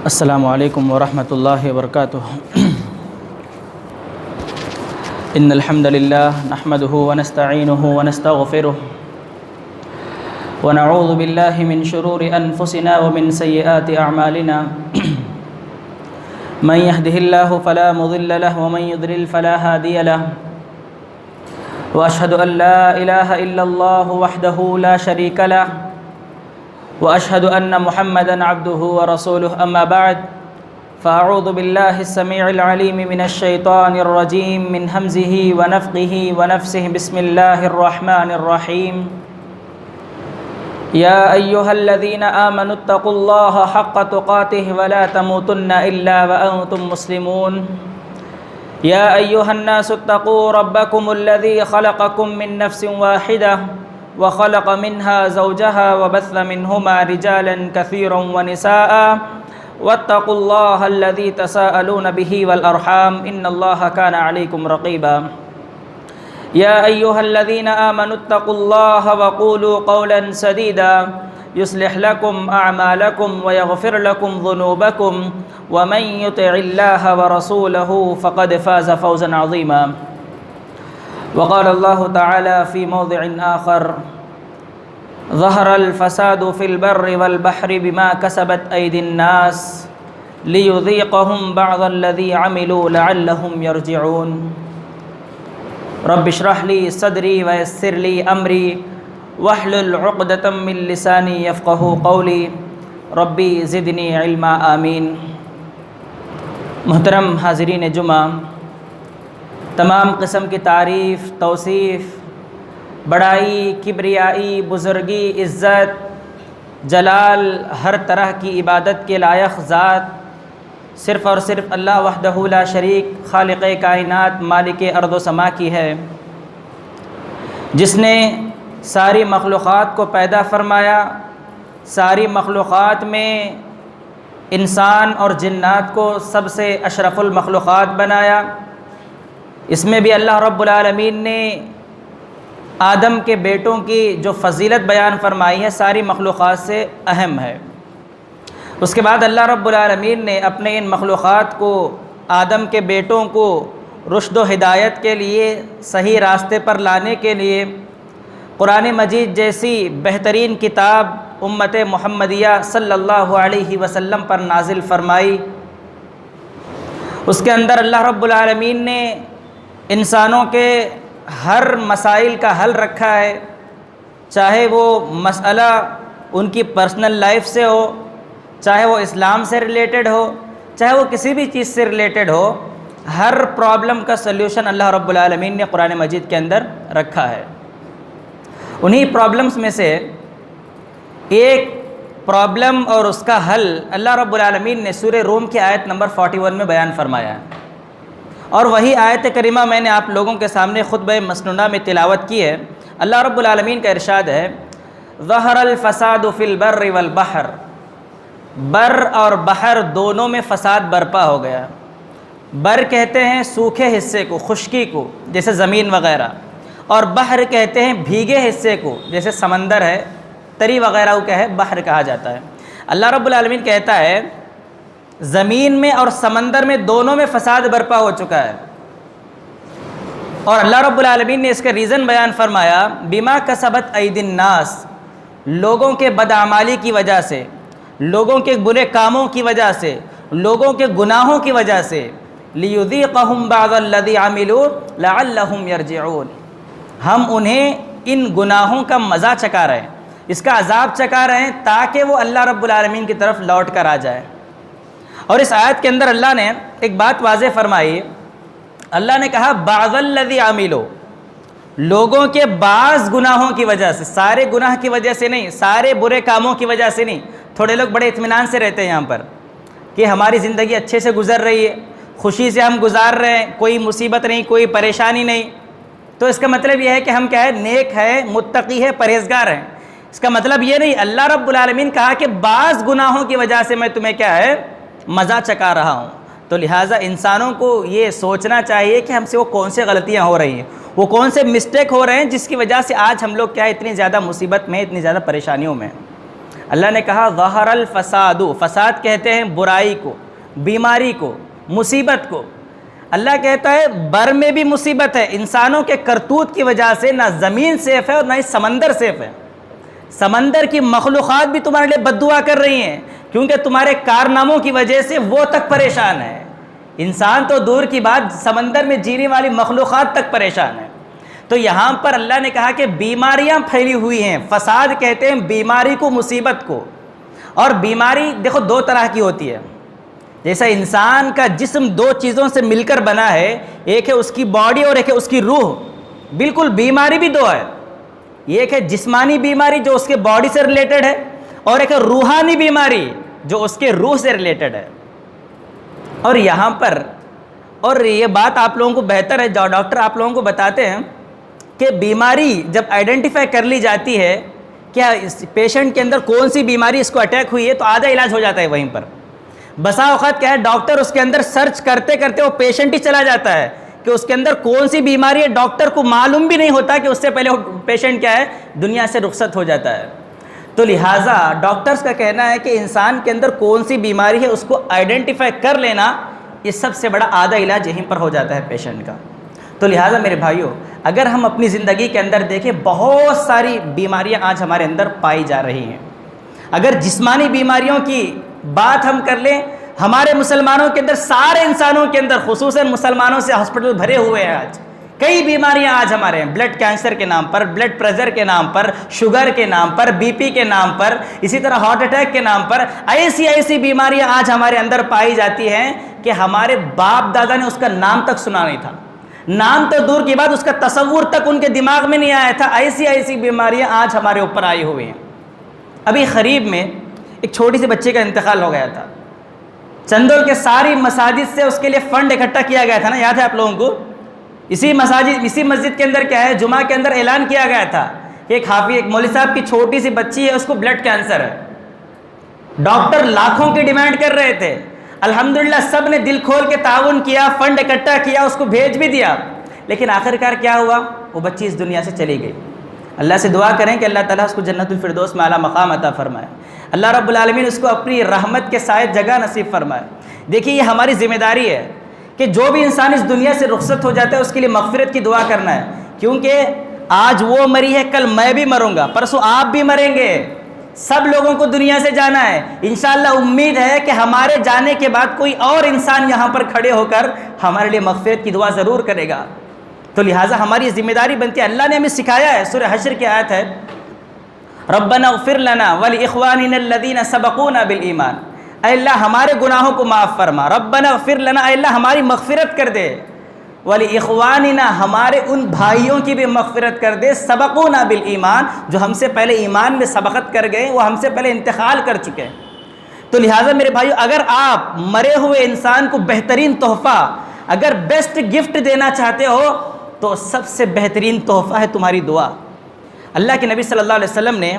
السلام علیکم ورحمۃ اللہ وبرکاتہ۔ ان الحمد للہ نحمده ونستعینه ونستغفره ونعوذ باللہ من شرور انفسنا ومن سیئات اعمالنا من يهده الله فلا مضل له ومن يضلل فلا هادي له واشهد ان لا اله الا الله وحده لا شريك له واشهد ان محمدا عبده ورسوله اما بعد فاعوذ بالله السميع العليم من الشيطان الرجيم من همزه ونفخه ونفسه بسم الله الرحمن الرحيم يا ايها الذين امنوا اتقوا الله حق تقاته ولا تموتن الا وانتم مسلمون يا ايها الناس اتقوا ربكم الذي خلقكم من نفس واحده وخلق منها زوجها وبث منهما رجالا كثيرا ونساء واتقوا الله الذي تساءلون به والأرحام إن الله كان عليكم رقيبا يا أيها الذين آمنوا اتقوا الله وقولوا قولا سديدا يصلح لكم أعمالكم ويغفر لكم ذنوبكم ومن يطع الله ورسوله فقد فاز فوزا عظيما وقال الله تعالى في موضع آخر ظهر الفساد في البر والبحر بما كسبت أيدي الناس ليذيقهم بعض الذي عملوا لعلهم يرجعون رب اشرح لي صدري ويسر لي أمري واحلل عقدة من لساني يفقهوا قولي ربي زدني علما آمين۔ محترم حاضرین جمعہ، تمام قسم کی تعریف، توصیف، بڑائی، کبریائی، بزرگی، عزت، جلال، ہر طرح کی عبادت کے لائق ذات صرف اور صرف اللہ وحدہ لا شریک، خالق کائنات، مالک ارض و سما کی ہے، جس نے ساری مخلوقات کو پیدا فرمایا، ساری مخلوقات میں انسان اور جنات کو سب سے اشرف المخلوقات بنایا۔ اس میں بھی اللہ رب العالمین نے آدم کے بیٹوں کی جو فضیلت بیان فرمائی ہے ساری مخلوقات سے اہم ہے۔ اس کے بعد اللہ رب العالمین نے اپنے ان مخلوقات کو، آدم کے بیٹوں کو رشد و ہدایت کے لیے، صحیح راستے پر لانے کے لیے قرآن مجید جیسی بہترین کتاب امت محمدیہ صلی اللہ علیہ وسلم پر نازل فرمائی۔ اس کے اندر اللہ رب العالمین نے انسانوں کے ہر مسائل کا حل رکھا ہے، چاہے وہ مسئلہ ان کی پرسنل لائف سے ہو، چاہے وہ اسلام سے ریلیٹڈ ہو، چاہے وہ کسی بھی چیز سے ریلیٹڈ ہو، ہر پرابلم کا سلیوشن اللہ رب العالمین نے قرآن مجید کے اندر رکھا ہے۔ انہی پرابلمز میں سے ایک پرابلم اور اس کا حل اللہ رب العالمین نے سورہ روم کی آیت نمبر 41 میں بیان فرمایا ہے، اور وہی آیت کریمہ میں نے آپ لوگوں کے سامنے خطبہ مسنونہ میں تلاوت کی ہے۔ اللہ رب العالمین کا ارشاد ہے ظہر الفساد فی البر والبحر، بر اور بحر دونوں میں فساد برپا ہو گیا۔ بر کہتے ہیں سوکھے حصے کو، خشکی کو، جیسے زمین وغیرہ، اور بحر کہتے ہیں بھیگے حصے کو، جیسے سمندر ہے، تری وغیرہ کو کیا ہے، بحر کہا جاتا ہے۔ اللہ رب العالمین کہتا ہے زمین میں اور سمندر میں دونوں میں فساد برپا ہو چکا ہے، اور اللہ رب العالمین نے اس کا ریزن بیان فرمایا بما کسبت ایدی الناس، لوگوں کے بدعمالی کی وجہ سے، لوگوں کے برے کاموں کی وجہ سے، لوگوں کے گناہوں کی وجہ سے، لیذیقہم بعض الذی عملوا لعلہم یرجعون، ہم انہیں ان گناہوں کا مزہ چکھا رہے ہیں، اس کا عذاب چکھا رہے ہیں تاکہ وہ اللہ رب العالمین کی طرف لوٹ کر آ جائے۔ اور اس آیت کے اندر اللہ نے ایک بات واضح فرمائی، اللہ نے کہا بعض الذی عملوا، لوگوں کے بعض گناہوں کی وجہ سے، سارے گناہ کی وجہ سے نہیں، سارے برے کاموں کی وجہ سے نہیں۔ تھوڑے لوگ بڑے اطمینان سے رہتے ہیں یہاں پر کہ ہماری زندگی اچھے سے گزر رہی ہے، خوشی سے ہم گزار رہے ہیں، کوئی مصیبت نہیں، کوئی پریشانی نہیں، تو اس کا مطلب یہ ہے کہ ہم کیا ہے، نیک ہے، متقی ہے، پرہیزگار ہیں۔ اس کا مطلب یہ نہیں، اللہ رب العالمین کہا کہ بعض گناہوں کی وجہ سے میں تمہیں کیا ہے، مزہ چکھا رہا ہوں۔ تو لہٰذا انسانوں کو یہ سوچنا چاہیے کہ ہم سے وہ کون سے غلطیاں ہو رہی ہیں، وہ کون سے مسٹیک ہو رہے ہیں جس کی وجہ سے آج ہم لوگ کیا ہے اتنی زیادہ مصیبت میں، اتنی زیادہ پریشانیوں میں۔ اللہ نے کہا ظہر الفساد، فساد کہتے ہیں برائی کو، بیماری کو، مصیبت کو۔ اللہ کہتا ہے بر میں بھی مصیبت ہے، انسانوں کے کرتوت کی وجہ سے نہ زمین سیف ہے اور نہ ہی سمندر سیف ہے۔ سمندر کی مخلوقات بھی تمہارے لیے بد دعا کر رہی ہیں، کیونکہ تمہارے کارناموں کی وجہ سے وہ تک پریشان ہے۔ انسان تو دور کی بات، سمندر میں جینے والی مخلوقات تک پریشان ہے۔ تو یہاں پر اللہ نے کہا کہ بیماریاں پھیلی ہوئی ہیں، فساد کہتے ہیں بیماری کو، مصیبت کو۔ اور بیماری دیکھو دو طرح کی ہوتی ہے، جیسا انسان کا جسم دو چیزوں سے مل کر بنا ہے، ایک ہے اس کی باڈی اور ایک ہے اس کی روح، بالکل بیماری بھی دو ہے، ایک ہے جسمانی بیماری جو اس کے باڈی سے ریلیٹڈ ہے، اور ایک ہے روحانی بیماری جو اس کے روح سے ریلیٹڈ ہے۔ اور یہاں پر، اور یہ بات آپ لوگوں کو بہتر ہے، ڈاکٹر آپ لوگوں کو بتاتے ہیں کہ بیماری جب آئیڈینٹیفائی کر لی جاتی ہے، کیا اس پیشنٹ کے اندر کون سی بیماری اس کو اٹیک ہوئی ہے، تو آدھا علاج ہو جاتا ہے وہیں پر۔ بسا اوقات کیا ہے، ڈاکٹر اس کے اندر سرچ کرتے کرتے وہ پیشنٹ ہی چلا جاتا ہے کہ اس کے اندر کون سی بیماری ہے، ڈاکٹر کو معلوم بھی نہیں ہوتا کہ اس سے پہلے وہ پیشنٹ کیا ہے، دنیا سے رخصت ہو جاتا ہے۔ تو لہٰذا ڈاکٹرز کا کہنا ہے کہ انسان کے اندر کون سی بیماری ہے اس کو آئیڈینٹیفائی کر لینا، یہ سب سے بڑا آدھا علاج یہیں پر ہو جاتا ہے پیشنٹ کا۔ تو لہٰذا میرے بھائیوں، اگر ہم اپنی زندگی کے اندر دیکھیں، بہت ساری بیماریاں آج ہمارے اندر پائی جا رہی ہیں۔ اگر جسمانی بیماریوں کی بات ہم کر لیں، ہمارے مسلمانوں کے اندر، سارے انسانوں کے اندر، خصوصاً مسلمانوں سے ہاسپٹل بھرے ہوئے ہیں آج۔ کئی بیماریاں آج ہمارے ہیں، بلڈ کینسر کے نام پر، بلڈ پریشر کے نام پر، شوگر کے نام پر، بی پی کے نام پر، اسی طرح ہارٹ اٹیک کے نام پر، ایسی بیماریاں آج ہمارے اندر پائی جاتی ہیں کہ ہمارے باپ دادا نے اس کا نام تک سنا نہیں تھا، نام تو دور کی بات، اس کا تصور تک ان کے دماغ میں نہیں آیا تھا۔ ایسی بیماریاں آج ہمارے اوپر آئی ہوئی ہیں۔ ابھی قریب میں ایک چھوٹی سی بچے کا انتقال ہو گیا تھا، چندول کے ساری مساجد سے اس کے لیے فنڈ اکٹھا کیا گیا تھا نا، یاد ہے آپ لوگوں کو؟ اسی مسجد کے اندر کیا ہے، جمعہ کے اندر اعلان کیا گیا تھا کہ ایک حافظ، ایک مولوی صاحب کی چھوٹی سی بچی ہے، اس کو بلڈ کینسر ہے۔ ڈاکٹر لاکھوں کی ڈیمانڈ کر رہے تھے، الحمدللہ سب نے دل کھول کے تعاون کیا، فنڈ اکٹھا کیا، اس کو بھیج بھی دیا، لیکن آخرکار کیا ہوا، وہ بچی اس دنیا سے چلی گئی۔ اللہ سے دعا کریں کہ اللہ تعالیٰ اس کو جنت الفردوس میں اعلیٰ مقام عطا فرمائے، اللہ رب العالمین اس کو اپنی رحمت کے سائے جگہ نصیب فرمائے۔ دیکھیے یہ ہماری ذمہ داری ہے کہ جو بھی انسان اس دنیا سے رخصت ہو جاتا ہے اس کے لیے مغفرت کی دعا کرنا ہے، کیونکہ آج وہ مری ہے، کل میں بھی مروں گا، پرسوں آپ بھی مریں گے، سب لوگوں کو دنیا سے جانا ہے۔ انشاءاللہ امید ہے کہ ہمارے جانے کے بعد کوئی اور انسان یہاں پر کھڑے ہو کر ہمارے لیے مغفرت کی دعا ضرور کرے گا۔ تو لہٰذا ہماری ذمہ داری بنتی ہے، اللہ نے ہمیں سکھایا ہے، سورہ حشر کی آیت ہے، ربنا اغفر لنا ولاخواننا الذین سبقونا بالایمان، اے اللہ ہمارے گناہوں کو معاف فرما، ربنا اغفر لنا، اے اللہ ہماری مغفرت کر دے، ولاخواننا ہمارے ان بھائیوں کی بھی مغفرت کر دے، سبقونا بالایمان جو ہم سے پہلے ایمان میں سبقت کر گئے، وہ ہم سے پہلے انتقال کر چکے ہیں۔ تو لہٰذا میرے بھائیو، اگر آپ مرے ہوئے انسان کو بہترین تحفہ، اگر بیسٹ گفٹ دینا چاہتے ہو تو سب سے بہترین تحفہ ہے تمہاری دعا۔ اللہ کے نبی صلی اللہ علیہ وسلم نے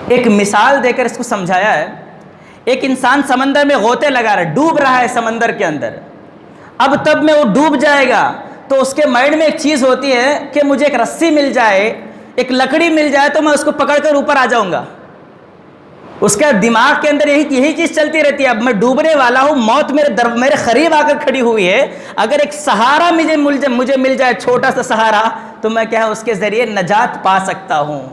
ایک مثال دے کر اس کو سمجھایا ہے۔ ایک انسان سمندر میں غوطے لگا رہا ہے، ڈوب رہا ہے سمندر کے اندر، اب تب میں وہ ڈوب جائے گا تو اس کے مائنڈ میں ایک چیز ہوتی ہے کہ مجھے ایک رسی مل جائے، ایک لکڑی مل جائے تو میں اس کو پکڑ کر اوپر آ جاؤں گا۔ اس کا دماغ کے اندر یہی چیز چلتی رہتی ہے، اب میں ڈوبنے والا ہوں، موت میرے قریب آ کر کھڑی ہوئی ہے، اگر ایک سہارا مجھے مل جائے، چھوٹا سا سہارا، تو میں کیا ہے اس کے ذریعے نجات پا سکتا ہوں۔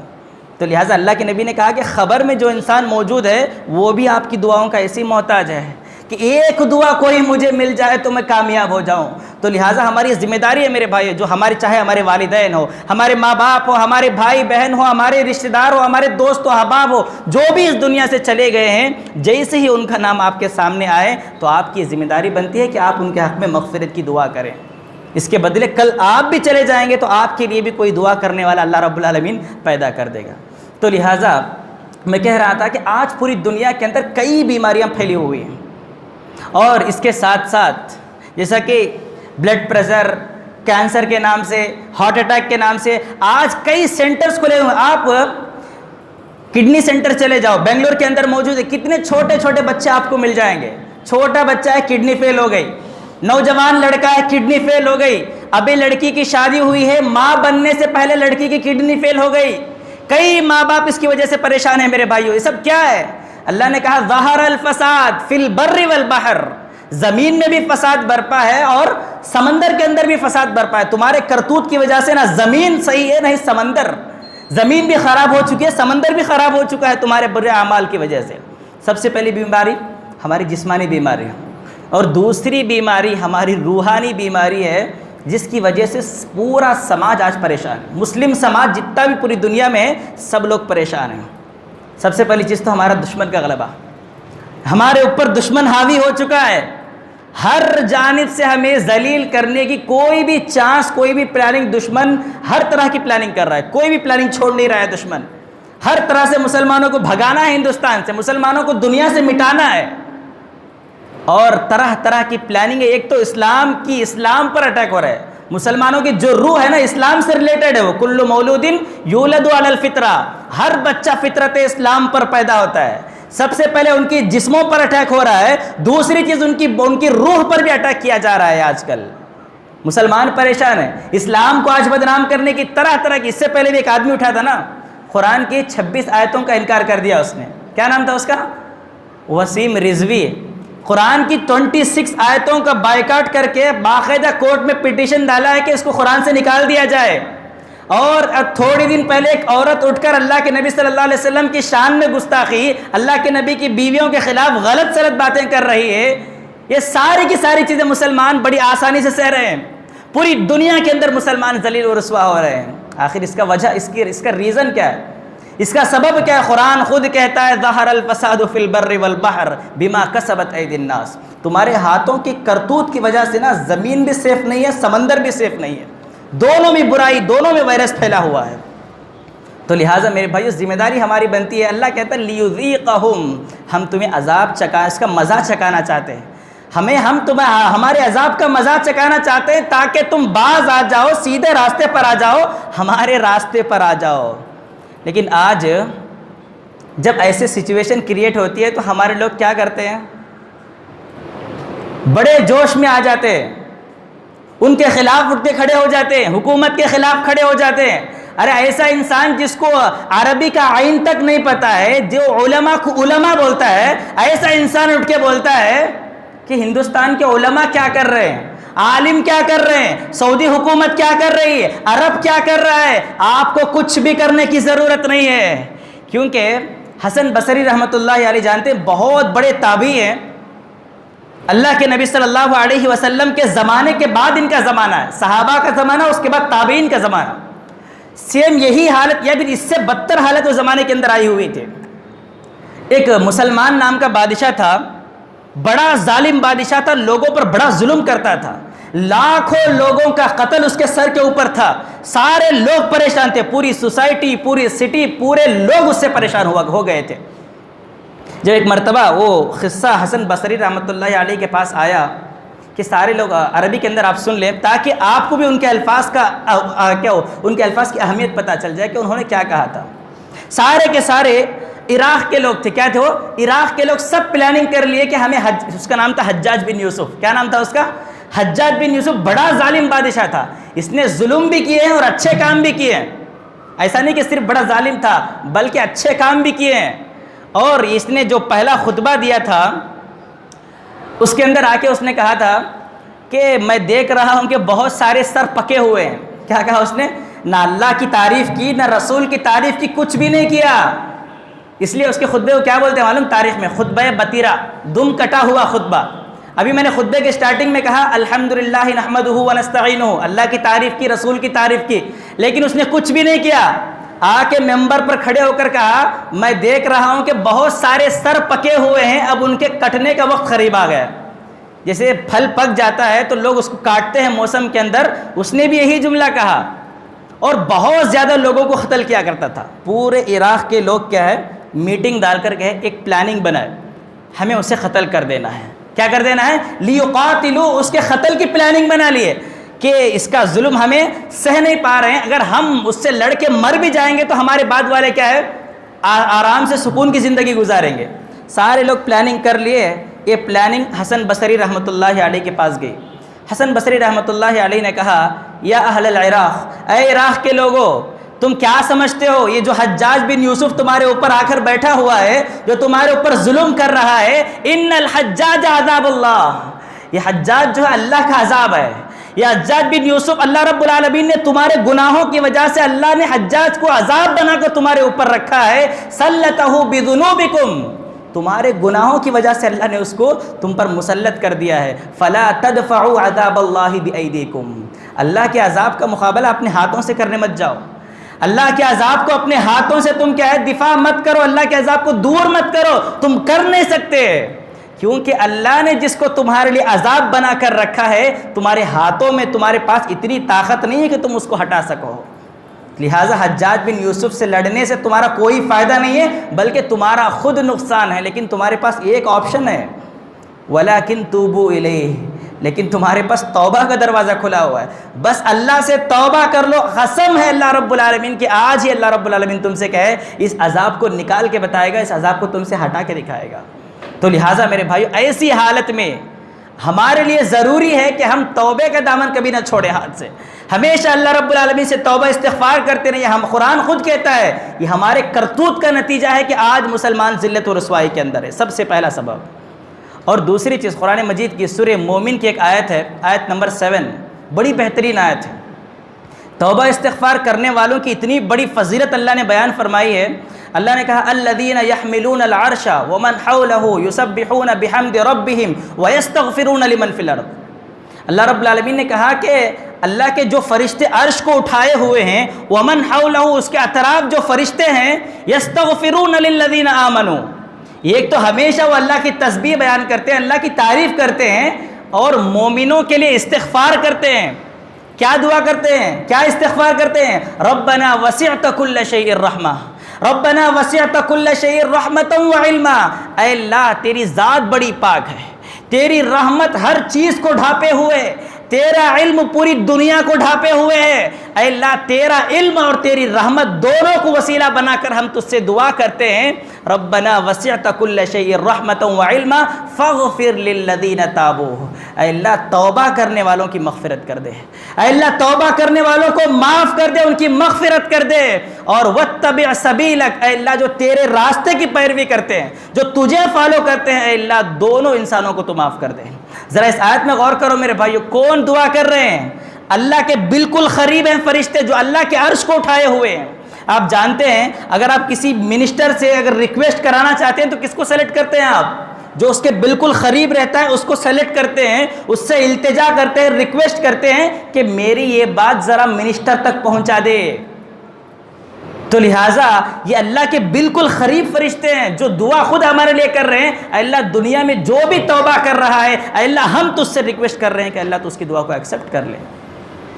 تو لہٰذا اللہ کے نبی نے کہا کہ خبر میں جو انسان موجود ہے وہ بھی آپ کی دعاؤں کا ایسی محتاج ہے کہ ایک دعا کوئی مجھے مل جائے تو میں کامیاب ہو جاؤں۔ تو لہٰذا ہماری ذمہ داری ہے میرے بھائی، جو چاہے ہمارے والدین ہو، ہمارے ماں باپ ہو، ہمارے بھائی بہن ہو، ہمارے رشتہ دار ہو، ہمارے دوست و احباب ہو، جو بھی اس دنیا سے چلے گئے ہیں، جیسے ہی ان کا نام آپ کے سامنے آئے تو آپ کی ذمہ داری بنتی ہے کہ آپ ان کے حق میں مغفرت کی دعا کریں۔ اس کے بدلے کل آپ بھی چلے جائیں گے تو آپ کے لیے بھی کوئی دعا کرنے والا اللہ رب العالمین پیدا کر دے گا۔ تو لہٰذا میں کہہ رہا تھا کہ آج پوری دنیا کے اندر کئی بیماریاں پھیلی ہوئی ہیں، اور اس کے ساتھ ساتھ جیسا کہ بلڈ پریشر، کینسر کے نام سے، ہارٹ اٹیک کے نام سے آج کئی سینٹرز کھلے ہوئے ہیں۔ آپ کڈنی سینٹر چلے جاؤ، بنگلور کے اندر موجود ہے، کتنے چھوٹے چھوٹے بچے آپ کو مل جائیں گے۔ چھوٹا بچہ ہے، کڈنی فیل ہو گئی، نوجوان لڑکا ہے، کڈنی فیل ہو گئی، ابھی لڑکی کی شادی ہوئی ہے، ماں بننے سے پہلے لڑکی کی کڈنی فیل ہو گئی، کئی ماں باپ اس کی وجہ سے پریشان ہیں میرے بھائیوں. یہ سب کیا ہے؟ اللہ نے کہا ظہر الفساد فی البر والبحر، زمین میں بھی فساد برپا ہے اور سمندر کے اندر بھی فساد برپا ہے. تمہارے کرتوت کی وجہ سے نہ زمین صحیح ہے نہ ہی سمندر. زمین بھی خراب ہو چکی ہے، سمندر بھی خراب ہو چکا ہے تمہارے برے اعمال کی وجہ سے. سب سے پہلی بیماری ہماری جسمانی بیماری ہے، اور دوسری بیماری ہماری روحانی بیماری ہے، جس کی وجہ سے پورا سماج آج پریشان ہے. مسلم سماج جتنا بھی پوری دنیا میں ہے سب لوگ پریشان ہیں. سب سے پہلی چیز تو ہمارا دشمن کا غلبہ. ہمارے اوپر دشمن حاوی ہو چکا ہے، ہر جانب سے ہمیں ذلیل کرنے کی کوئی بھی چانس، کوئی بھی پلاننگ دشمن ہر طرح کی پلاننگ کر رہا ہے. کوئی بھی پلاننگ چھوڑ نہیں رہا ہے دشمن. ہر طرح سے مسلمانوں کو بھگانا ہے ہندوستان سے، مسلمانوں کو دنیا سے مٹانا ہے، اور طرح طرح کی پلاننگ ہے. ایک تو اسلام پر اٹیک ہو رہا ہے. مسلمانوں کی جو روح ہے نا اسلام سے ریلیٹڈ ہے، وہ کل مولود یولد علی الفطرہ، ہر بچہ فطرت اسلام پر پیدا ہوتا ہے. سب سے پہلے ان کی جسموں پر اٹیک ہو رہا ہے، دوسری چیز ان کی روح پر بھی اٹیک کیا جا رہا ہے. آج کل مسلمان پریشان ہیں. اسلام کو آج بدنام کرنے کی طرح طرح کی، اس سے پہلے بھی ایک آدمی اٹھا تھا نا، قرآن کی 26 آیتوں کا انکار کر دیا اس نے. کیا نام تھا اس کا؟ وسیم رضوی. قرآن کی 26 آیتوں کا بائیکاٹ کر کے باقاعدہ کورٹ میں پٹیشن ڈالا ہے کہ اس کو قرآن سے نکال دیا جائے. اور تھوڑی دن پہلے ایک عورت اٹھ کر اللہ کے نبی صلی اللہ علیہ وسلم کی شان میں گستاخی، اللہ کے نبی کی بیویوں کے خلاف غلط سلط باتیں کر رہی ہے. یہ ساری کی ساری چیزیں مسلمان بڑی آسانی سے سہ رہے ہیں. پوری دنیا کے اندر مسلمان ذلیل و رسوا ہو رہے ہیں. آخر اس کا وجہ، اس کا ریزن کیا ہے؟ اس کا سبب کیا ہے؟ قرآن خود کہتا ہے ظہر الفساد فی البر والبحر بما کسبت ایدی الناس. تمہارے ہاتھوں کی کرتوت کی وجہ سے نا زمین بھی سیف نہیں ہے، سمندر بھی سیف نہیں ہے. دونوں میں برائی، دونوں میں وائرس پھیلا ہوا ہے. تو لہٰذا میرے بھائیو ذمہ داری ہماری بنتی ہے. اللہ کہتا ہے لیذیقہم، ہم تمہیں عذاب اس کا مزہ چکانا چاہتے ہیں. ہم تمہیں ہمارے عذاب کا مزہ چکانا چاہتے ہیں تاکہ تم باز آ جاؤ، سیدھے راستے پر آ جاؤ، ہمارے راستے پر آ جاؤ. لیکن آج جب ایسے سچویشن کریٹ ہوتی ہے تو ہمارے لوگ کیا کرتے ہیں؟ بڑے جوش میں آ جاتے ہیں، ان کے خلاف اٹھ کے کھڑے ہو جاتے ہیں، حکومت کے خلاف کھڑے ہو جاتے ہیں. ارے ایسا انسان جس کو عربی کا عین تک نہیں پتا ہے، جو علماء کو علماء بولتا ہے، ایسا انسان اٹھ کے بولتا ہے کہ ہندوستان کے علماء کیا کر رہے ہیں، عالم کیا کر رہے ہیں، سعودی حکومت کیا کر رہی ہے، عرب کیا کر رہا ہے، آپ کو کچھ بھی کرنے کی ضرورت نہیں ہے. کیونکہ حسن بصری رحمۃ اللہ علیہ جانتے ہیں، بہت بڑے تابعی ہیں. اللہ کے نبی صلی اللہ علیہ وسلم کے زمانے کے بعد ان کا زمانہ ہے، صحابہ کا زمانہ، اس کے بعد تابعین کا زمانہ. سیم یہی حالت یا پھر اس سے بدتر حالت اس زمانے کے اندر آئی ہوئی تھی. ایک مسلمان نام کا بادشاہ تھا، بڑا ظالم بادشاہ تھا، لوگوں پر بڑا ظلم کرتا تھا. لاکھوں لوگوں کا قتل اس کے سر کے اوپر تھا. سارے لوگ پریشان تھے، پوری سوسائٹی، پوری سٹی، پورے لوگ اس سے پریشان ہو گئے تھے. جب ایک مرتبہ وہ قصہ حسن بصری رحمۃ اللہ علیہ کے پاس آیا کہ سارے لوگ عربی کے اندر آپ سن لیں تاکہ آپ کو بھی ان کے الفاظ کی اہمیت پتہ چل جائے کہ انہوں نے کیا کہا تھا. سارے کے سارے عراق کے لوگ تھے. کیا تھے وہ؟ عراق کے لوگ. سب پلاننگ کر لیے کہ ہمیں اس کا نام تھا حجاج بن یوسف. کیا نام تھا اس کا؟ حجاج بن یوسف. بڑا ظالم بادشاہ تھا، اس نے ظلم بھی کیے ہیں اور اچھے کام بھی کیے ہیں. ایسا نہیں کہ صرف بڑا ظالم تھا بلکہ اچھے کام بھی کیے ہیں. اور اس نے جو پہلا خطبہ دیا تھا اس کے اندر آ کے اس نے کہا تھا کہ میں دیکھ رہا ہوں کہ بہت سارے سر پکے ہوئے ہیں. کیا کہا اس نے؟ نہ اللہ کی تعریف کی، نہ رسول کی تعریف کی، کچھ بھی نہیں کیا. اس لیے اس کے خطبے کو کیا بولتے ہیں معلوم؟ تاریخ میں خطبہ بطیرہ، دم کٹا ہوا خطبہ. ابھی میں نے خطبے کے سٹارٹنگ میں کہا الحمدللہ نحمدہ ونستعینہ، اللہ کی تعریف کی، رسول کی تعریف کی، لیکن اس نے کچھ بھی نہیں کیا. آ کے ممبر پر کھڑے ہو کر کہا میں دیکھ رہا ہوں کہ بہت سارے سر پکے ہوئے ہیں، اب ان کے کٹنے کا وقت قریب آ گیا. جیسے پھل پک جاتا ہے تو لوگ اس کو کاٹتے ہیں موسم کے اندر، اس نے بھی یہی جملہ کہا. اور بہت زیادہ لوگوں کو قتل کیا کرتا تھا. پورے عراق کے لوگ کیا ہے میٹنگ ڈال کر کے ایک پلاننگ بنائے، ہمیں اسے قتل کر دینا ہے. کیا کر دینا ہے؟ لیقاتلوا، اس کے قتل کی پلاننگ بنا لیے کہ اس کا ظلم ہمیں سہ نہیں پا رہے ہیں، اگر ہم اس سے لڑ کے مر بھی جائیں گے تو ہمارے بعد والے کیا ہے آرام سے سکون کی زندگی گزاریں گے. سارے لوگ پلاننگ کر لیے. یہ پلاننگ حسن بصری رحمۃ اللہ علیہ کے پاس گئی. حسن بصری رحمۃ اللہ علیہ نے کہا یا اہل العراق، اے عراق کے لوگوں، تم کیا سمجھتے ہو یہ جو حجاج بن یوسف تمہارے اوپر آ کر بیٹھا ہوا ہے، جو تمہارے اوپر ظلم کر رہا ہے، ان الحجاج عذاب اللہ، یہ حجاج جو ہے اللہ کا عذاب ہے. یہ حجاج بن یوسف اللہ رب العالمین نے تمہارے گناہوں کی وجہ سے اللہ نے حجاج کو عذاب بنا کر تمہارے اوپر رکھا ہے. سلطہ بذنوبکم، تمہارے گناہوں کی وجہ سے اللہ نے اس کو تم پر مسلط کر دیا ہے. فلا تدفعوا عذاب اللہ بایدیکم، اللہ کے عذاب کا مقابلہ اپنے ہاتھوں سے کرنے مت جاؤ. اللہ کے عذاب کو اپنے ہاتھوں سے تم کیا ہے دفاع مت کرو، اللہ کے عذاب کو دور مت کرو، تم کر نہیں سکتے، کیونکہ اللہ نے جس کو تمہارے لیے عذاب بنا کر رکھا ہے تمہارے ہاتھوں میں، تمہارے پاس اتنی طاقت نہیں ہے کہ تم اس کو ہٹا سکو. لہٰذا حجاج بن یوسف سے لڑنے سے تمہارا کوئی فائدہ نہیں ہے بلکہ تمہارا خود نقصان ہے. لیکن تمہارے پاس ایک آپشن ہے، وَلَكِن تُوبُوا إِلَيْهِ، لیکن تمہارے پاس توبہ کا دروازہ کھلا ہوا ہے. بس اللہ سے توبہ کر لو. قسم ہے اللہ رب العالمین کی، آج ہی اللہ رب العالمین تم سے کہے اس عذاب کو نکال کے بتائے گا، اس عذاب کو تم سے ہٹا کے دکھائے گا. تو لہٰذا میرے بھائیو، ایسی حالت میں ہمارے لیے ضروری ہے کہ ہم توبے کا دامن کبھی نہ چھوڑیں ہاتھ سے. ہمیشہ اللہ رب العالمین سے توبہ استغفار کرتے رہیں. ہم قرآن خود کہتا ہے یہ ہمارے کرتوت کا نتیجہ ہے کہ آج مسلمان ذلت و رسوائی کے اندر ہے، سب سے پہلا سبب. اور دوسری چیز، قرآن مجید کی سورہ مومن کی ایک آیت ہے، آیت نمبر 7، بڑی بہترین آیت ہے. توبہ استغفار کرنے والوں کی اتنی بڑی فضیلت اللہ نے بیان فرمائی ہے. اللہ نے کہا الذین یحملون العرش ومن حولہ یسبحون بحمد ربہم ویستغفرون لمن فی الارض. اللہ رب العالمین نے کہا کہ اللہ کے جو فرشتے عرش کو اٹھائے ہوئے ہیں، ومن حولہ، اس کے اطراف جو فرشتے ہیں، یستغفرون للذین آمنوا، ایک تو ہمیشہ وہ اللہ کی تسبیح بیان کرتے ہیں، اللہ کی تعریف کرتے ہیں، اور مومنوں کے لیے استغفار کرتے ہیں. کیا دعا کرتے ہیں، کیا استغفار کرتے ہیں؟ ربنا وسعت کل شیء رحمہ، ربنا وسعت کل شیء رحمتا وعلما، اے اللہ تیری ذات بڑی پاک ہے، تیری رحمت ہر چیز کو ڈھانپے ہوئے، تیرا علم پوری دنیا کو ڈھانپے ہوئے ہے. اے اللہ تیرا علم اور تیری رحمت دونوں کو وسیلہ بنا کر ہم تجھ سے دعا کرتے ہیں. ربنا وسعت کل شیء رحمتا وعلما فاغفر للذین تابوا، اے اللہ توبہ کرنے والوں کی مغفرت کر دے، اے اللہ توبہ کرنے والوں کو معاف کر دے، ان کی مغفرت کر دے. اور واتبع سبیلک، اے اللہ جو تیرے راستے کی پیروی کرتے ہیں، جو تجھے فالو کرتے ہیں، اے اللہ دونوں انسانوں کو تو معاف کر دے. ذرا اس آیت میں غور کرو میرے بھائیو، کون دعا کر رہے ہیں؟ اللہ کے بالکل قریب ہیں فرشتے جو اللہ کے عرش کو اٹھائے ہوئے ہیں. آپ جانتے ہیں اگر آپ کسی منسٹر سے اگر ریکویسٹ کرانا چاہتے ہیں تو کس کو سلیکٹ کرتے ہیں؟ آپ جو اس کے بالکل قریب رہتا ہے اس کو سلیکٹ کرتے ہیں، اس سے التجا کرتے ہیں، ریکویسٹ کرتے ہیں کہ میری یہ بات ذرا منسٹر تک پہنچا دے. تو لہٰذا یہ اللہ کے بالکل قریب فرشتے ہیں جو دعا خود ہمارے لیے کر رہے ہیں. اے اللہ دنیا میں جو بھی توبہ کر رہا ہے، اے اللہ ہم تجھ سے ریکویسٹ کر رہے ہیں کہ اللہ تو اس کی دعا کو ایکسیپٹ کر لے.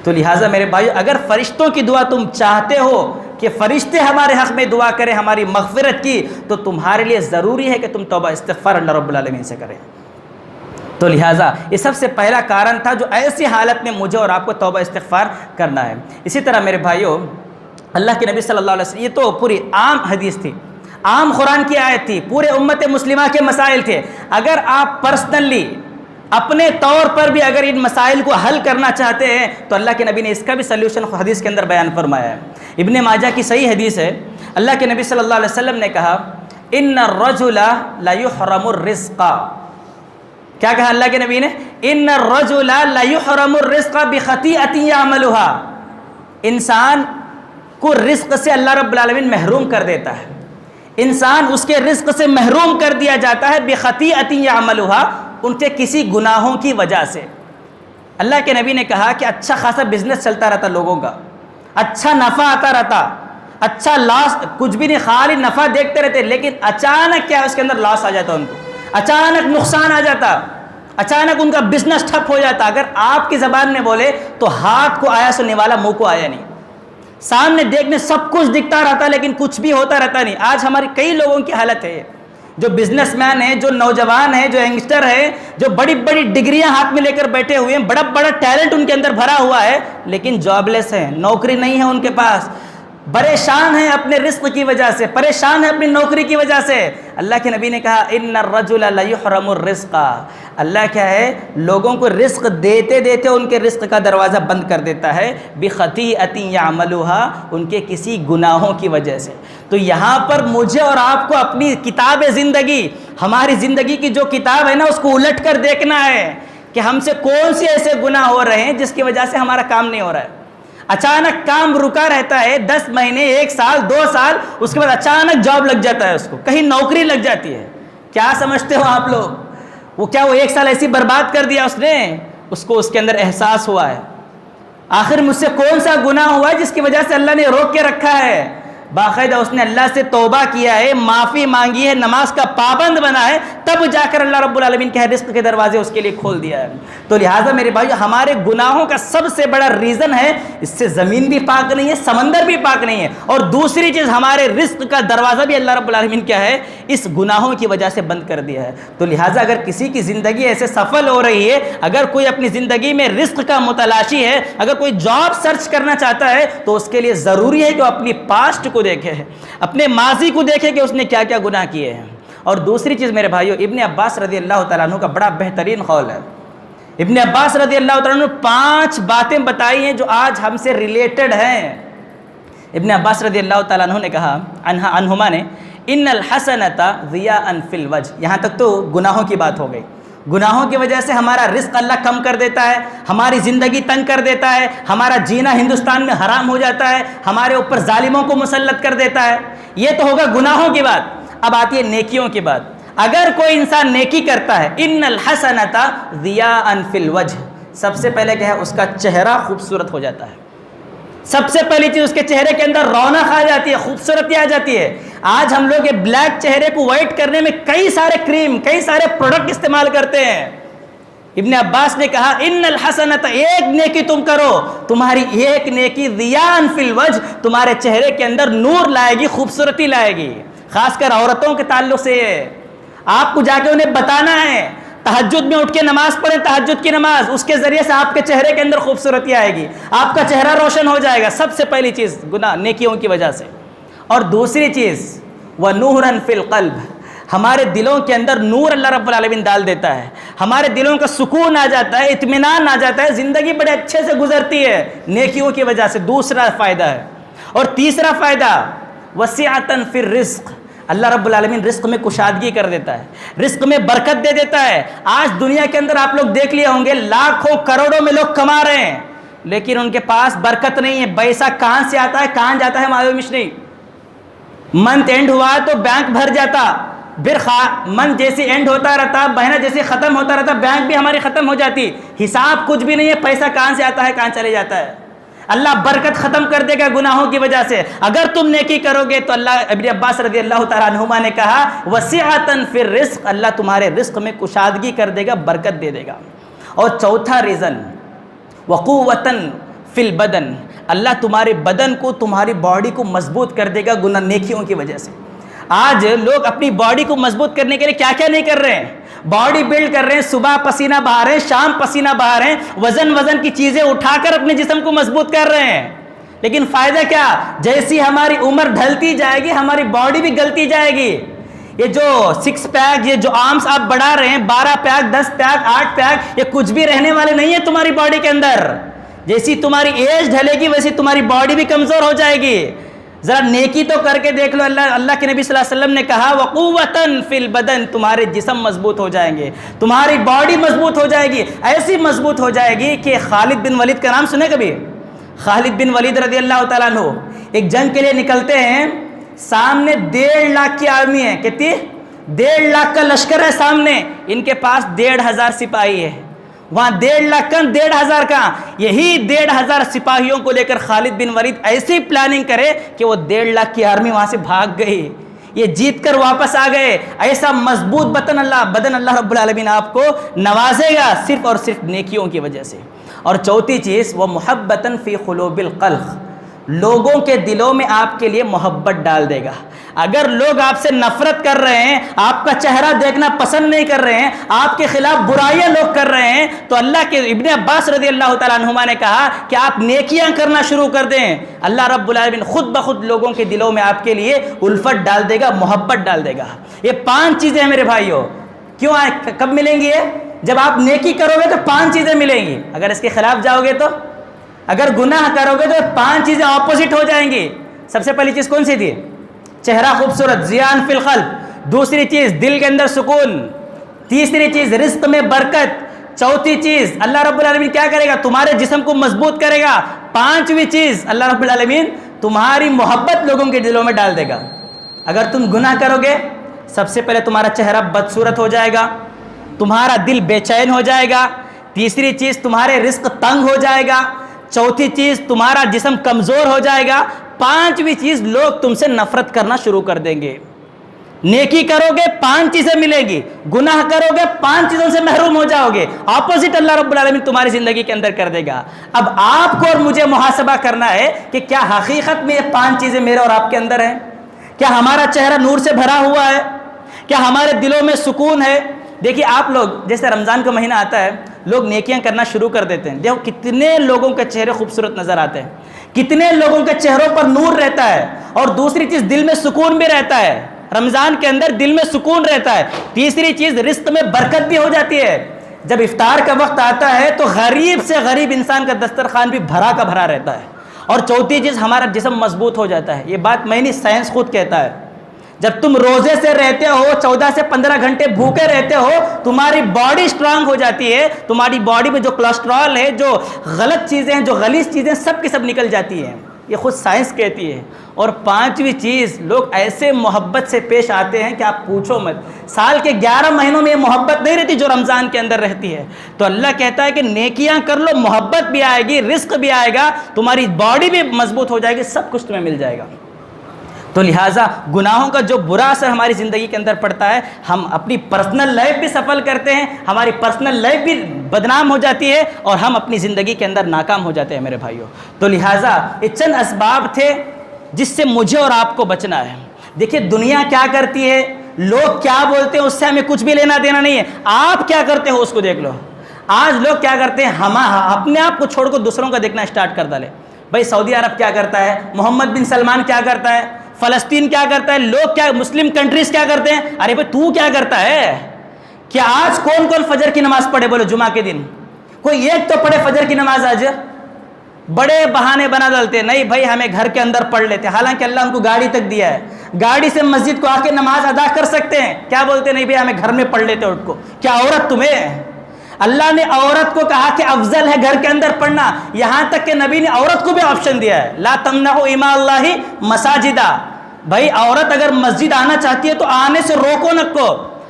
تو لہٰذا میرے بھائیو، اگر فرشتوں کی دعا تم چاہتے ہو کہ فرشتے ہمارے حق میں دعا کریں ہماری مغفرت کی، تو تمہارے لیے ضروری ہے کہ تم توبہ استغفار اللہ رب العالمین سے کریں. تو لہٰذا یہ سب سے پہلا کارن تھا جو ایسی حالت میں مجھے اور آپ کو توبہ استغفار کرنا ہے. اسی طرح میرے بھائیو، اللہ کے نبی صلی اللہ علیہ وسلم، یہ تو پوری عام حدیث تھی، عام قرآن کی آیت تھی، پورے امت مسلمہ کے مسائل تھے. اگر آپ پرسنلی اپنے طور پر بھی اگر ان مسائل کو حل کرنا چاہتے ہیں تو اللہ کے نبی نے اس کا بھی سلیوشن حدیث کے اندر بیان فرمایا ہے. ابن ماجہ کی صحیح حدیث ہے، اللہ کے نبی صلی اللہ علیہ وسلم نے کہا ان الرجل لا يحرم الرزق. کیا کہا اللہ کے نبی نے؟ ان الرجل لا يحرم الرزق بخطیئۃ یعملها. انسان کو رزق سے اللہ رب العالمین محروم کر دیتا ہے، انسان اس کے رزق سے محروم کر دیا جاتا ہے بخطیئۃ یعملها، ان کے کسی گناہوں کی وجہ سے. اللہ کے نبی نے کہا کہ اچھا خاصا بزنس چلتا رہتا لوگوں کا، اچھا نفع آتا رہتا، اچھا لاس، کچھ بھی نہیں خالی نفع دیکھتے رہتے، لیکن اچانک کیا اس کے اندر لاس آ جاتا ان کو، اچانک نقصان آ جاتا، اچانک ان کا بزنس ٹھپ ہو جاتا. اگر آپ کی زبان میں بولے تو ہاتھ کو آیا سننے والا منہ کو آیا نہیں. سامنے دیکھنے سب کچھ دکھتا رہتا لیکن کچھ بھی ہوتا رہتا نہیں. آج ہماری کئی لوگوں کی حالت ہے، جو بزنس مین ہیں، جو نوجوان ہیں، جو ینگسٹر ہیں، جو بڑی بڑی ڈگریاں ہاتھ میں لے کر بیٹھے ہوئے ہیں، بڑا بڑا ٹیلنٹ ان کے اندر بھرا ہوا ہے، لیکن جاب لیس ہیں، نوکری نہیں ہے ان کے پاس. پریشان ہیں اپنے رزق کی وجہ سے، پریشان ہیں اپنی نوکری کی وجہ سے۔ اللہ کے نبی نے کہا ان الرجل لیحرم الرزق، اللہ کیا ہے لوگوں کو رزق دیتے دیتے ان کے رزق کا دروازہ بند کر دیتا ہے، بخطیئۃ یعملها، ان کے کسی گناہوں کی وجہ سے۔ تو یہاں پر مجھے اور آپ کو اپنی کتاب زندگی، ہماری زندگی کی جو کتاب ہے نا، اس کو الٹ کر دیکھنا ہے کہ ہم سے کون سے ایسے گناہ ہو رہے ہیں جس کی وجہ سے ہمارا کام نہیں ہو رہا ہے۔ اچانک کام رکا رہتا ہے 10 مہینے، 1 سال، 2 سال، اس کے بعد اچانک جاب لگ جاتا ہے، اس کو کہیں نوکری لگ جاتی ہے۔ کیا سمجھتے ہو آپ لوگ؟ وہ 1 سال ایسی برباد کر دیا اس نے، اس کو اس کے اندر احساس ہوا ہے آخر مجھ سے کون سا گناہ ہوا ہے جس کی وجہ سے اللہ نے روک کے رکھا ہے۔ باقاعدہ اس نے اللہ سے توبہ کیا ہے، معافی مانگی ہے، نماز کا پابند بنا ہے، تب جا کر اللہ رب العالمین کے رزق کے دروازے اس کے لیے کھول دیا ہے۔ تو لہٰذا میرے بھائی، ہمارے گناہوں کا سب سے بڑا ریزن ہے، اس سے زمین بھی پاک نہیں ہے، سمندر بھی پاک نہیں ہے، اور دوسری چیز ہمارے رزق کا دروازہ بھی اللہ رب العالمین کیا ہے اس گناہوں کی وجہ سے بند کر دیا ہے۔ تو لہٰذا اگر کسی کی زندگی ایسے سفل ہو رہی ہے، اگر کوئی اپنی زندگی میں رزق کا متلاشی ہے، اگر کوئی جاب سرچ کرنا چاہتا ہے، تو اس کے لیے ضروری ہے کہ وہ اپنی پاسٹ کو دیکھے، اپنے ماضی کو دیکھے کہ اس نے کیا کیا گناہ کیے ہیں۔ اور دوسری چیز میرے بھائیو، ابن عباس رضی اللہ تعالیٰ عنہ کا بڑا بہترین قول ہے۔ ابن عباس رضی اللہ تعالیٰ عنہ 5 باتیں بتائی ہیں جو آج ہم سے ریلیٹڈ ہیں۔ ابن عباس رضی اللہ تعالیٰ عنہ نے کہا، عنہما نے، ان الحسنۃ ضیاء فی الوجہ، یہاں تک تو گناہوں کی بات ہو گئی۔ گناہوں کی وجہ سے ہمارا رزق اللہ کم کر دیتا ہے، ہماری زندگی تنگ کر دیتا ہے، ہمارا جینا ہندوستان میں حرام ہو جاتا ہے، ہمارے اوپر ظالموں کو مسلط کر دیتا ہے۔ یہ تو ہوگا گناہوں کی بات۔ اب آتی ہے نیکیوں کی بات۔ اگر کوئی انسان نیکی کرتا ہے، ان الحسنۃ ضیاء فی الوجہ، سب سے پہلے کیا ہے، اس کا چہرہ خوبصورت ہو جاتا ہے۔ سب سے پہلی چیز، اس کے چہرے کے اندر رونق آ جاتی ہے، خوبصورتی آ جاتی ہے۔ آج ہم لوگ یہ بلیک چہرے کو وائٹ کرنے میں کئی سارے کریم، کئی سارے پروڈکٹ استعمال کرتے ہیں۔ ابن عباس نے کہا ان الحسنۃ، ایک نیکی تم کرو، تمہاری ایک نیکی ضیاء فی الوجہ، تمہارے چہرے کے اندر نور لائے گی، خوبصورتی لائے گی۔ خاص کر عورتوں کے تعلق سے آپ کو جا کے انہیں بتانا ہے، تہجد میں اٹھ کے نماز پڑھیں، تہجد کی نماز، اس کے ذریعے سے آپ کے چہرے کے اندر خوبصورتی آئے گی، آپ کا چہرہ روشن ہو جائے گا۔ سب سے پہلی چیز گناہ نیکیوں کی وجہ سے۔ اور دوسری چیز وَنُورًا فِي الْقَلْبِ، ہمارے دلوں کے اندر نور اللہ رب العالمین ڈال دیتا ہے، ہمارے دلوں کا سکون آ جاتا ہے، اطمینان آ جاتا ہے، زندگی بڑے اچھے سے گزرتی ہے نیکیوں کی وجہ سے۔ دوسرا فائدہ ہے۔ اور تیسرا فائدہ وسعۃ فی الرزق، اللہ رب العالمین رزق میں کشادگی کر دیتا ہے، رزق میں برکت دے دیتا ہے۔ آج دنیا کے اندر آپ لوگ دیکھ لیے ہوں گے، لاکھوں کروڑوں میں لوگ کما رہے ہیں، لیکن ان کے پاس برکت نہیں ہے، پیسہ کہاں سے آتا ہے، کہاں جاتا ہے معلوم نہیں۔ منتھ اینڈ ہوا تو بینک بھر جاتا، پھر منتھ جیسے اینڈ ہوتا رہتا، مہینہ جیسے ختم ہوتا رہتا، بینک بھی ہماری ختم ہو جاتی، حساب کچھ بھی نہیں ہے، پیسہ کہاں سے آتا ہے، کہاں چلے جاتا ہے۔ اللہ برکت ختم کر دے گا گناہوں کی وجہ سے۔ اگر تم نیکی کرو گے تو اللہ، ابن عباس رضی اللہ تعالیٰ عنہما نے کہا وسعۃ فی الرزق، اللہ تمہارے رزق میں کشادگی کر دے گا، برکت دے دے گا۔ اور چوتھا ریزن وقوۃ فی البدن، اللہ تمہارے بدن کو، تمہاری باڈی کو مضبوط کر دے گا گناہ نیکیوں کی وجہ سے۔ آج لوگ اپنی باڈی کو مضبوط کرنے کے لیے کیا کیا نہیں کر رہے ہیں، باڈی بلڈ کر رہے ہیں، صبح پسینہ بہا رہے ہیں، شام پسینہ بہا رہے ہیں، وزن کی چیزیں اٹھا کر اپنے جسم کو مضبوط کر رہے ہیں، لیکن فائدہ کیا؟ جیسی ہماری عمر ڈھلتی جائے گی ہماری باڈی بھی گلتی جائے گی۔ یہ جو 6 پیک، یہ جو آرمز آپ بڑھا رہے ہیں، 12 پیک، 10 پیک، 8 پیک، یہ کچھ بھی رہنے والے نہیں ہیں تمہاری باڈی کے اندر۔ جیسی تمہاری ایج ڈھلے گی ویسی تمہاری باڈی بھی کمزور ہو جائے گی۔ ذرا نیکی تو کر کے دیکھ لو۔ اللہ کے نبی صلی اللہ علیہ وسلم نے کہا وقوۃ فی البدن، تمہارے جسم مضبوط ہو جائیں گے، تمہاری باڈی مضبوط ہو جائے گی، ایسی مضبوط ہو جائے گی کہ خالد بن ولید کا نام سنے کبھی؟ خالد بن ولید رضی اللہ تعالیٰ عنہ ایک جنگ کے لیے نکلتے ہیں، سامنے 1.5 لاکھ کی آرمی ہے، کتنی؟ 1.5 لاکھ کا لشکر ہے سامنے، ان کے پاس 1,500 سپاہی ہے۔ وہاں 1.5 لاکھ کا 1,500 کا، یہی 1,500 سپاہیوں کو لے کر خالد بن ولید ایسی پلاننگ کرے کہ وہ 1.5 لاکھ کی آرمی وہاں سے بھاگ گئی، یہ جیت کر واپس آ گئے۔ ایسا مضبوط بدن اللہ رب العالمین آپ کو نوازے گا صرف اور صرف نیکیوں کی وجہ سے۔ اور چوتھی چیز وہ محبتاً فی قلوب الخلق، لوگوں کے دلوں میں آپ کے لیے محبت ڈال دے گا۔ اگر لوگ آپ سے نفرت کر رہے ہیں، آپ کا چہرہ دیکھنا پسند نہیں کر رہے ہیں، آپ کے خلاف برائیاں لوگ کر رہے ہیں، تو اللہ کے ابن عباس رضی اللہ تعالیٰ عنہما نے کہا کہ آپ نیکیاں کرنا شروع کر دیں، اللہ رب العالمین خود بخود لوگوں کے دلوں میں آپ کے لیے الفت ڈال دے گا، محبت ڈال دے گا۔ یہ 5 چیزیں ہیں میرے بھائیوں، کیوں آئے، کب ملیں گی؟ جب آپ نیکی کرو گے تو 5 چیزیں ملیں گی، اگر اس کے خلاف جاؤ گے تو، اگر گناہ کرو گے تو 5 چیزیں اپوزٹ ہو جائیں گی۔ سب سے پہلی چیز کون سی تھی؟ چہرہ خوبصورت، زیان فی الخلق۔ دوسری چیز دل کے اندر سکون۔ تیسری چیز رزق میں برکت۔ چوتھی چیز اللہ رب العالمین کیا کرے گا؟ تمہارے جسم کو مضبوط کرے گا۔ 5ویں چیز اللہ رب العالمین تمہاری محبت لوگوں کے دلوں میں ڈال دے گا۔ اگر تم گناہ کرو گے، سب سے پہلے تمہارا چہرہ بدصورت ہو جائے گا، تمہارا دل بے چین ہو جائے گا۔ تیسری چیز تمہارے رزق تنگ ہو جائے گا۔ چوتھی چیز تمہارا جسم کمزور ہو جائے گا۔ 5ویں چیز لوگ تم سے نفرت کرنا شروع کر دیں گے۔ نیکی کرو گے 5 چیزیں ملیں گی، گناہ کرو گے 5 چیزوں سے محروم ہو جاؤ گے، اپوزٹ اللہ رب العالمین تمہاری زندگی کے اندر کر دے گا۔ اب آپ کو اور مجھے محاسبہ کرنا ہے کہ کیا حقیقت میں یہ 5 چیزیں میرے اور آپ کے اندر ہیں؟ کیا ہمارا چہرہ نور سے بھرا ہوا ہے؟ کیا ہمارے دلوں میں سکون ہے؟ دیکھیے آپ لوگ، جیسے رمضان کا مہینہ آتا ہے، لوگ نیکیاں کرنا شروع کر دیتے ہیں، دیکھو کتنے لوگوں کے چہرے خوبصورت نظر آتے ہیں، کتنے لوگوں کے چہروں پر نور رہتا ہے، اور دوسری چیز دل میں سکون بھی رہتا ہے، رمضان کے اندر دل میں سکون رہتا ہے۔ تیسری چیز رزق میں برکت بھی ہو جاتی ہے، جب افطار کا وقت آتا ہے تو غریب سے غریب انسان کا دسترخوان بھی بھرا کا بھرا رہتا ہے۔ اور چوتھی چیز ہمارا جسم مضبوط ہو جاتا ہے۔ یہ بات میں نہیں، سائنس خود کہتا ہے، جب تم روزے سے رہتے ہو، 14 سے 15 گھنٹے بھوکے رہتے ہو، تمہاری باڈی سٹرانگ ہو جاتی ہے، تمہاری باڈی میں جو کولیسٹرول ہے، جو غلط چیزیں ہیں، جو غلیظ چیزیں سب کی سب نکل جاتی ہیں، یہ خود سائنس کہتی ہے۔ اور 5ویں چیز، لوگ ایسے محبت سے پیش آتے ہیں کہ آپ پوچھو مت، سال کے 11 مہینوں میں یہ محبت نہیں رہتی جو رمضان کے اندر رہتی ہے۔ تو اللہ کہتا ہے کہ نیکیاں کر لو، محبت بھی آئے گی، رزق بھی آئے گا، تمہاری باڈی بھی مضبوط ہو جائے گی، سب کچھ تمہیں مل جائے گا۔ تو لہٰذا گناہوں کا جو برا اثر ہماری زندگی کے اندر پڑتا ہے، ہم اپنی پرسنل لائف بھی سفل کرتے ہیں، ہماری پرسنل لائف بھی بدنام ہو جاتی ہے، اور ہم اپنی زندگی کے اندر ناکام ہو جاتے ہیں میرے بھائیوں۔ تو لہٰذا یہ چند اسباب تھے جس سے مجھے اور آپ کو بچنا ہے۔ دیکھیے دنیا کیا کرتی ہے، لوگ کیا بولتے ہیں، اس سے ہمیں کچھ بھی لینا دینا نہیں ہے، آپ کیا کرتے ہو اس کو دیکھ لو۔ آج لوگ کیا کرتے ہیں، ہم اپنے آپ کو چھوڑ کر دوسروں کا دیکھنا اسٹارٹ کر ڈالے۔ بھائی سعودی عرب کیا کرتا ہے، محمد بن سلمان کیا کرتا ہے، فلسطین کیا کرتا ہے، لوگ کیا، مسلم کنٹریز کیا کرتے ہیں، ارے بھائی تو کیا کرتا ہے؟ کیا آج کون کون فجر کی نماز پڑھے؟ بولو جمعہ کے دن کوئی ایک تو پڑھے فجر کی نماز؟ آج بڑے بہانے بنا ڈالتے، نہیں بھائی ہمیں گھر کے اندر پڑھ لیتے، حالانکہ اللہ ان کو گاڑی تک دیا ہے، گاڑی سے مسجد کو آ کے نماز ادا کر سکتے ہیں، کیا بولتے؟ نہیں بھائی ہمیں گھر میں پڑھ لیتے اٹھ کو۔ کیا عورت تمہیں، اللہ نے عورت کو کہا کہ افضل ہے گھر کے اندر پڑھنا، یہاں تک کہ نبی نے عورت کو بھی آپشن دیا ہے، لا تمنعوا اماء اللہ مساجدہ، بھائی عورت اگر مسجد آنا چاہتی ہے تو آنے سے روکو نہ کو۔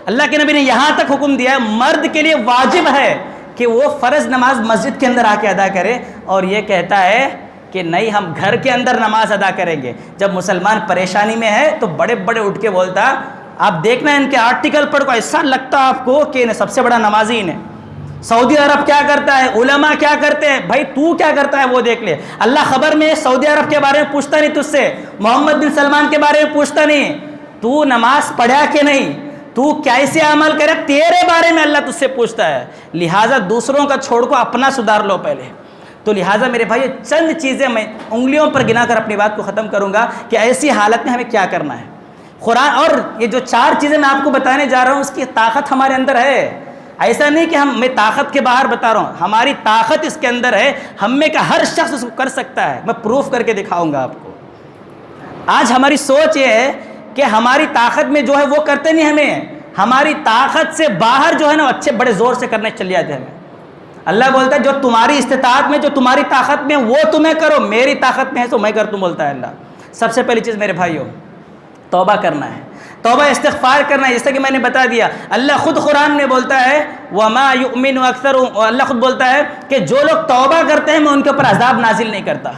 اللہ کے نبی نے یہاں تک حکم دیا ہے مرد کے لیے واجب ہے کہ وہ فرض نماز مسجد کے اندر آ کے ادا کرے، اور یہ کہتا ہے کہ نہیں ہم گھر کے اندر نماز ادا کریں گے۔ جب مسلمان پریشانی میں ہے تو بڑے بڑے اٹھ کے بولتا، آپ دیکھنا ان کے آرٹیکل پڑھ کو ایسا لگتا آپ کو کہ سب سے بڑا نمازی انہیں۔ سعودی عرب کیا کرتا ہے، علماء کیا کرتے ہیں، بھائی تو کیا کرتا ہے وہ دیکھ لے۔ اللہ خبر میں سعودی عرب کے بارے میں پوچھتا نہیں تجھ سے، محمد بن سلمان کے بارے میں پوچھتا نہیں، تو نماز پڑھا کہ نہیں، تو کیسے عمل کرے، تیرے بارے میں اللہ تجھ سے پوچھتا ہے۔ لہٰذا دوسروں کا چھوڑ کو اپنا سدھار لو پہلے۔ تو لہٰذا میرے بھائی چند چیزیں میں انگلیوں پر گنا کر اپنی بات کو ختم کروں گا کہ ایسی حالت میں ہمیں کیا کرنا ہے۔ قرآن اور یہ جو 4 چیزیں میں آپ کو بتانے جا رہا ہوں، اس کی طاقت ہمارے اندر ہے، ایسا نہیں کہ میں طاقت کے باہر بتا رہا ہوں، ہماری طاقت اس کے اندر ہے، ہم میں کا ہر شخص اس کو کر سکتا ہے، میں پروف کر کے دکھاؤں گا آپ کو۔ آج ہماری سوچ یہ ہے کہ ہماری طاقت میں جو ہے وہ کرتے نہیں، ہماری طاقت سے باہر جو ہے نا اچھے بڑے زور سے کرنے چل جاتے ہیں ہمیں۔ اللہ بولتا ہے جو تمہاری استطاعت میں، جو تمہاری طاقت میں وہ تمہیں کرو، میری طاقت میں ہے تو میں کر تم، بولتا ہے اللہ۔ سب سے پہلی چیز میرے بھائیوں توبہ کرنا ہے، توبہ استغفار کرنا ہے، جیسا کہ میں نے بتا دیا۔ اللہ خود قرآن میں بولتا ہے وَمَا يُؤْمِنُ أَكْثَرُهُمْ، اللہ خود بولتا ہے کہ جو لوگ توبہ کرتے ہیں میں ان کے اوپر عذاب نازل نہیں کرتا۔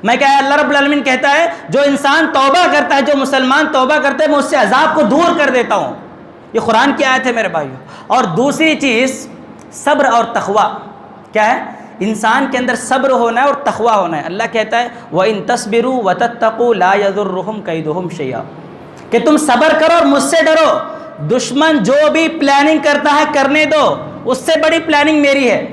میں کہا ہے، اللہ رب العالمین کہتا ہے جو انسان توبہ کرتا ہے، جو مسلمان توبہ کرتے ہیں میں اس سے عذاب کو دور کر دیتا ہوں۔ یہ قرآن کی آیت ہے میرے بھائیوں۔ اور دوسری چیز صبر اور تقوی، کیا ہے؟ انسان کے اندر صبر ہونا ہے اور تقوی ہونا ہے۔ اللہ کہتا ہے وَإِن تَصْبِرُوا وَتَتَّقُوا لَا يَضُرُّهُمْ كَيْدُهُمْ شَيْئًا، کہ تم صبر کرو اور مجھ سے ڈرو. دشمن جو بھی پلاننگ کرتا ہے کرنے دو, اس سے بڑی پلاننگ میری ہے.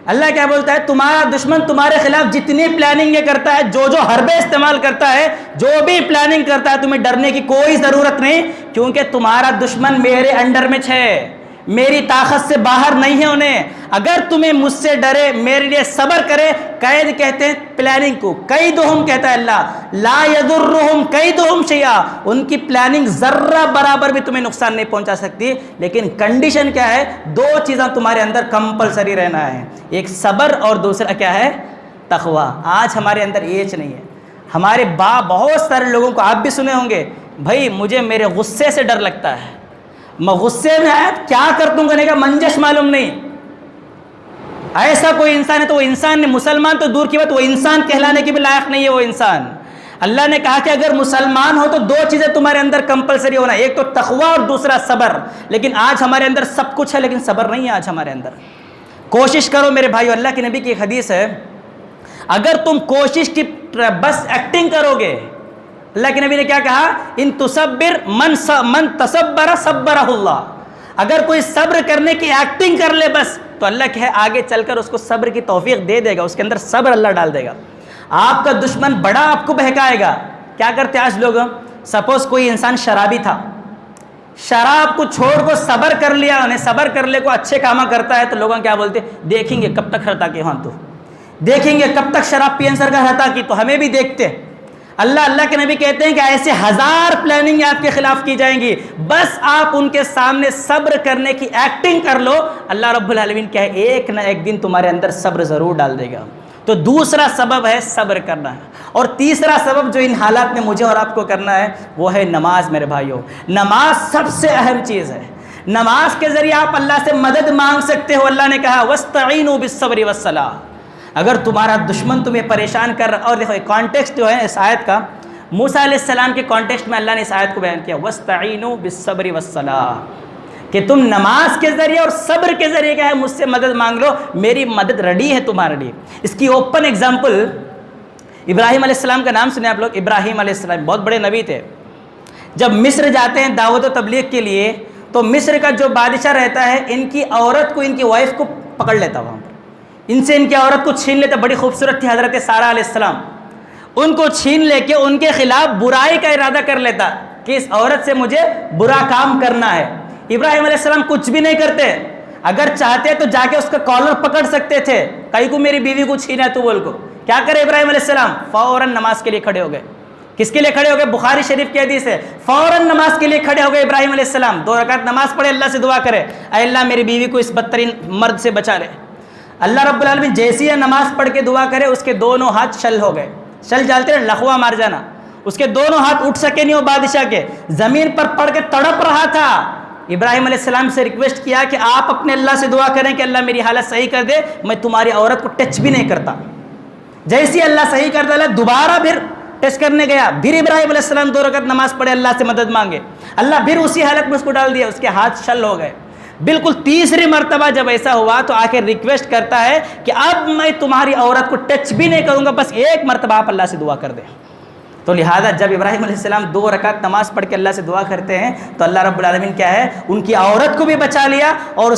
اللہ کیا بولتا ہے, تمہارا دشمن تمہارے خلاف جتنی پلاننگ یہ کرتا ہے, جو حربے استعمال کرتا ہے, جو بھی پلاننگ کرتا ہے, تمہیں ڈرنے کی کوئی ضرورت نہیں, کیونکہ تمہارا دشمن میرے انڈر میں ہے, میری طاقت سے باہر نہیں ہے انہیں. اگر تمہیں مجھ سے ڈرے, میرے لیے صبر کرے. قید کہتے ہیں پلاننگ کو, قیدہم کہتا ہے اللہ, لا یضرہم قیدہم شیئا, ان کی پلاننگ ذرہ برابر بھی تمہیں نقصان نہیں پہنچا سکتی. لیکن کنڈیشن کیا ہے, دو چیزیں تمہارے اندر کمپلسری رہنا ہے, ایک صبر اور دوسرا کیا ہے, تقوی. آج ہمارے اندر ایج نہیں ہے. ہمارے بہت سارے لوگوں کو آپ بھی سنے ہوں گے, بھائی مجھے میرے غصے سے ڈر لگتا ہے, میں غصے میں آیا کیا کر دوں کرنے کا منجش معلوم نہیں. ایسا کوئی انسان ہے تو وہ انسان نے, مسلمان تو دور کی بات, وہ انسان کہلانے کی بھی لائق نہیں ہے وہ انسان. اللہ نے کہا کہ اگر مسلمان ہو تو دو چیزیں تمہارے اندر کمپلسری ہونا, ایک تو تقوی اور دوسرا صبر. لیکن آج ہمارے اندر سب کچھ ہے لیکن صبر نہیں ہے آج ہمارے اندر. کوشش کرو میرے بھائیو, اللہ کے نبی کی ایک حدیث ہے, اگر تم کوشش کی بس ایکٹنگ کرو گے, اللہ کے نبی نے کیا کہا, ان تصبر من تصبر صبرہ اللہ, اگر کوئی صبر کرنے کی ایکٹنگ کر لے بس, تو اللہ کہ آگے چل کر اس کو صبر کی توفیق دے دے گا, اس کے اندر صبر اللہ ڈال دے گا. آپ کا دشمن بڑا آپ کو بہکائے گا. کیا کرتے آج لوگ, سپوز کوئی انسان شرابی تھا, شراب کو چھوڑ کو صبر کر لیا, انہیں صبر کر لے کو اچھے کامہ کرتا ہے, تو لوگوں کیا بولتے, دیکھیں گے کب تک ہرتا کہ, ہاں تو دیکھیں گے کب تک شراب پین سر کا ہرتا کی, تو ہمیں بھی دیکھتے. اللہ کے نبی کہتے ہیں کہ ایسے 1000 پلاننگ آپ کے خلاف کی جائیں گی, بس آپ ان کے سامنے صبر کرنے کی ایکٹنگ کر لو, اللہ رب العالمین کیا ہے, ایک نہ ایک دن تمہارے اندر صبر ضرور ڈال دے گا. تو دوسرا سبب ہے صبر کرنا ہے. اور تیسرا سبب جو ان حالات میں مجھے اور آپ کو کرنا ہے وہ ہے نماز. میرے بھائیوں, نماز سب سے اہم چیز ہے. نماز کے ذریعے آپ اللہ سے مدد مانگ سکتے ہو. اللہ نے کہا وَاسْتَعِينُوا بِالصَّبْرِ وَالصَّلَاةِ. اگر تمہارا دشمن تمہیں پریشان کر رہا, اور دیکھو کانٹیکسٹ جو ہے اس آیت کا, موسیٰ علیہ السلام کے کانٹیکسٹ میں اللہ نے اس آیت کو بیان کیا, وَاسْتَعِينُوا بِالصَّبْرِ وَالصَّلَاةِ, کہ تم نماز کے ذریعے اور صبر کے ذریعے کیا ہے, مجھ سے مدد مانگ لو, میری مدد ریڈی ہے تمہارے لیے. اس کی اوپن ایگزامپل ابراہیم علیہ السلام کا نام سنے آپ لوگ. ابراہیم علیہ السلام بہت بڑے نبی تھے. جب مصر جاتے ہیں دعوت و تبلیغ کے لیے, تو مصر کا جو بادشاہ رہتا ہے, ان کی عورت کو, ان کی وائف کو پکڑ لیتا وہاں پر, ان سے ان کی عورت کو چھین لیتا. بڑی خوبصورت تھی حضرت سارہ علیہ السلام, ان کو چھین لے کے ان کے خلاف برائی کا ارادہ کر لیتا کہ اس عورت سے مجھے برا کام کرنا ہے. ابراہیم علیہ السلام کچھ بھی نہیں کرتے, اگر چاہتے تو جا کے اس کا کالر پکڑ سکتے تھے, کئی کو میری بیوی کو چھینا ہے تو بول کو. کیا کرے ابراہیم علیہ السلام, فوراً نماز کے لیے کھڑے ہو گئے. کس کے لیے کھڑے ہو گئے, بخاری شریف کی حدیث ہے, فوراً نماز کے لیے کھڑے ہو گئے ابراہیم علیہ السلام. 2 رکعت نماز پڑھے, اللہ سے دعا کرے, اے اللہ میری بیوی کو اس بدترین مرد سے بچا لے. اللہ رب العالمین جیسی ہے نماز پڑھ کے دعا کرے, اس کے دونوں ہاتھ شل ہو گئے. شل جانتے ہیں, لخوا مار جانا. اس کے دونوں ہاتھ اٹھ سکے نہیں, وہ بادشاہ کے زمین پر پڑ کے تڑپ رہا تھا. ابراہیم علیہ السلام سے ریکویسٹ کیا کہ آپ اپنے اللہ سے دعا کریں کہ اللہ میری حالت صحیح کر دے, میں تمہاری عورت کو ٹچ بھی نہیں کرتا. جیسی اللہ صحیح کر دے, اللہ دوبارہ پھر ٹچ کرنے گیا, پھر ابراہیم علیہ السلام 2 رکعت نماز پڑھے, اللہ سے مدد مانگے, اللہ پھر اسی حالت میں اس کو ڈال دیا, اس کے ہاتھ شل ہو گئے. بالکل تیسری مرتبہ جب ایسا ہوا تو آخر ریکویسٹ کرتا ہے کہ اب میں تمہاری عورت کو ٹچ بھی نہیں کروں گا, بس ایک مرتبہ آپ اللہ سے دعا کر دیں. تو لہٰذا جب ابراہیم علیہ السلام 2 رکعت نماز پڑھ کے اللہ سے دعا کرتے ہیں, تو اللہ رب العالمین کیا ہے, ان کی عورت کو بھی بچا لیا, اور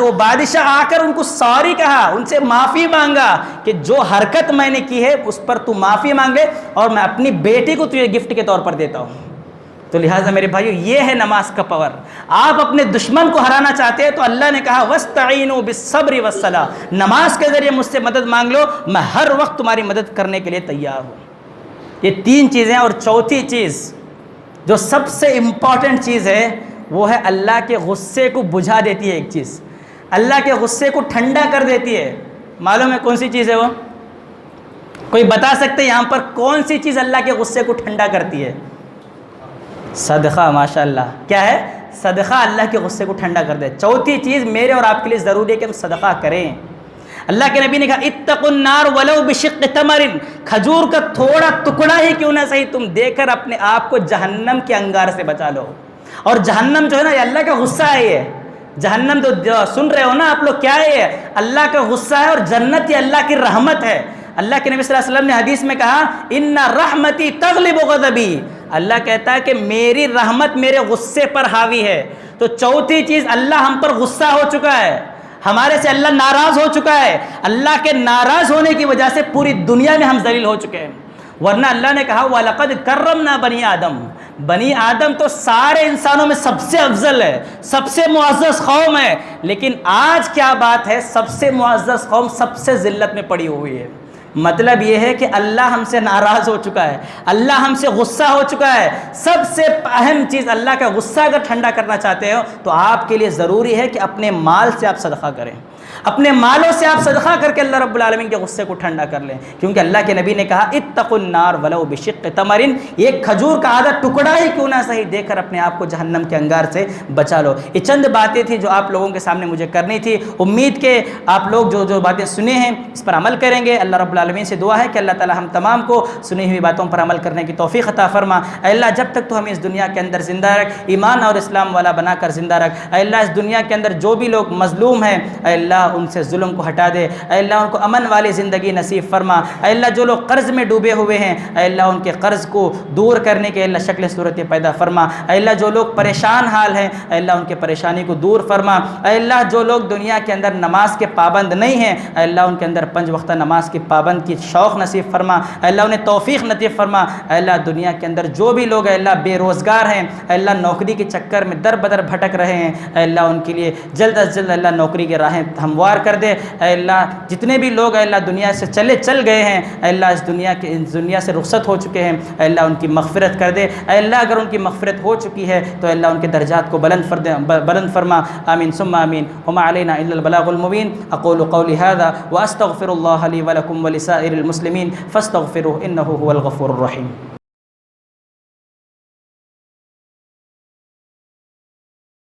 وہ بادشاہ آ کر ان کو سوری کہا, ان سے معافی مانگا کہ جو حرکت میں نے کی ہے اس پر تو معافی مانگے, اور میں اپنی بیٹی کو تجھے گفٹ کے طور پر دیتا ہوں. تو لہٰذا میرے بھائیو, یہ ہے نماز کا پاور. آپ اپنے دشمن کو ہرانا چاہتے ہیں تو اللہ نے کہا وَاسْتَعِينُوا بِالصَّبْرِ وَالصَّلَاةِ, نماز کے ذریعے مجھ سے مدد مانگ لو, میں ہر وقت تمہاری مدد کرنے کے لیے تیار ہوں. یہ 3 چیزیں. اور چوتھی چیز جو سب سے امپورٹنٹ چیز ہے وہ ہے اللہ کے غصے کو بجھا دیتی ہے. ایک چیز اللہ کے غصے کو ٹھنڈا کر دیتی ہے. معلوم ہے کون سی چیز ہے وہ؟ کوئی بتا سکتے یہاں پر کون سی چیز اللہ کے غصے کو ٹھنڈا کرتی ہے؟ صدقہ. ماشاء اللہ. کیا ہے؟ صدقہ اللہ کے غصے کو ٹھنڈا کر دے. چوتھی چیز میرے اور آپ کے لیے ضروری ہے کہ ہم صدقہ کریں. اللہ کے نبی نے کہا اتقوا النار ولو بشق تمر, کھجور کا تھوڑا ٹکڑا ہی کیوں نہ صحیح تم دے کر اپنے آپ کو جہنم کے انگار سے بچا لو. اور جہنم جو ہے نا, یہ اللہ کا غصہ ہے. یہ جہنم جو سن رہے ہو نا آپ لوگ, کیا ہے یہ؟ اللہ کا غصہ ہے, اور جنت یہ اللہ کی رحمت ہے. اللہ کے نبی صلی اللہ علیہ وسلم نے حدیث میں کہا ان رحمتی تغلب غضبی, اللہ کہتا ہے کہ میری رحمت میرے غصے پر حاوی ہے. تو چوتھی چیز، اللہ ہم پر غصہ ہو چکا ہے، ہمارے سے اللہ ناراض ہو چکا ہے. اللہ کے ناراض ہونے کی وجہ سے پوری دنیا میں ہم ذلیل ہو چکے ہیں. ورنہ اللہ نے کہا وَلَقَدْ كَرَّمْنَا بَنِي آدم، بنی آدم تو سارے انسانوں میں سب سے افضل ہے، سب سے معزز قوم ہے. لیکن آج کیا بات ہے، سب سے معزز قوم سب سے ذلت میں پڑی ہوئی ہے. مطلب یہ ہے کہ اللہ ہم سے ناراض ہو چکا ہے، اللہ ہم سے غصہ ہو چکا ہے. سب سے اہم چیز، اللہ کا غصہ اگر ٹھنڈا کرنا چاہتے ہو تو آپ کے لیے ضروری ہے کہ اپنے مال سے آپ صدقہ کریں، اپنے مالوں سے آپ صدقہ کر کے اللہ رب العالمین کے غصے کو ٹھنڈا کر لیں. کیونکہ اللہ کے نبی نے کہا اتقوا النار ولو بشق تمر، ایک کھجور کا آدھا ٹکڑا ہی کیوں نہ صحیح دے کر اپنے آپ کو جہنم کے انگار سے بچا لو. یہ چند باتیں تھیں جو آپ لوگوں کے سامنے مجھے کرنی تھی. امید کہ آپ لوگ جو باتیں سنے ہیں اس پر عمل کریں گے. اللہ رب العالمین سے دعا ہے کہ اللہ تعالی ہم تمام کو سنی ہوئی باتوں پر عمل کرنے کی توفیق عطا فرما. اے اللہ جب تک تو ہمیں اس دنیا کے اندر زندہ رکھ، ایمان اور اسلام والا بنا کر زندہ رکھ. اے اللہ اس دنیا کے اندر جو بھی لوگ مظلوم ہیں اے اللہ ان سے ظلم کو ہٹا دے. اے اللہ ان کو امن والی زندگی نصیب فرما. اے اللہ جو لوگ قرض میں ڈوبے ہوئے ہیں اے اللہ ان کے قرض کو دور کرنے کے اللہ شکل صورتیں پیدا فرما. اے اللہ جو لوگ پریشان حال ہیں اے اللہ ان کے پریشانی کو دور فرما. اے اللہ جو لوگ دنیا کے اندر نماز کے پابند نہیں ہیں اے اللہ ان کے اندر 5 وقتہ نماز کی پابند کی شوق نصیب فرما. اے اللہ انہیں توفیق نصیب فرما. اے اللہ دنیا کے اندر جو بھی لوگ اے اللہ بے روزگار ہیں اے اللہ نوکری کے چکر میں در بدر بھٹک رہے ہیں اے اللہ ان کے لیے جلد از جلد اللہ نوکری کے راہیں ہموار کر دے. اے اللہ جتنے بھی لوگ اے اللہ دنیا سے چل گئے ہیں اے اللہ اس دنیا سے رخصت ہو چکے ہیں اے اللہ ان کی مغفرت کر دے. اے اللہ اگر ان کی مغفرت ہو چکی ہے تو اے اللہ ان کے درجات کو بلند فرما. آمین ثم آمین. وما علینا الا البلاغ المبین. اقول قولی هذا واستغفر اللہ لی ولکم ولسائر المسلمین فاستغفروه انه هو الغفور الرحیم.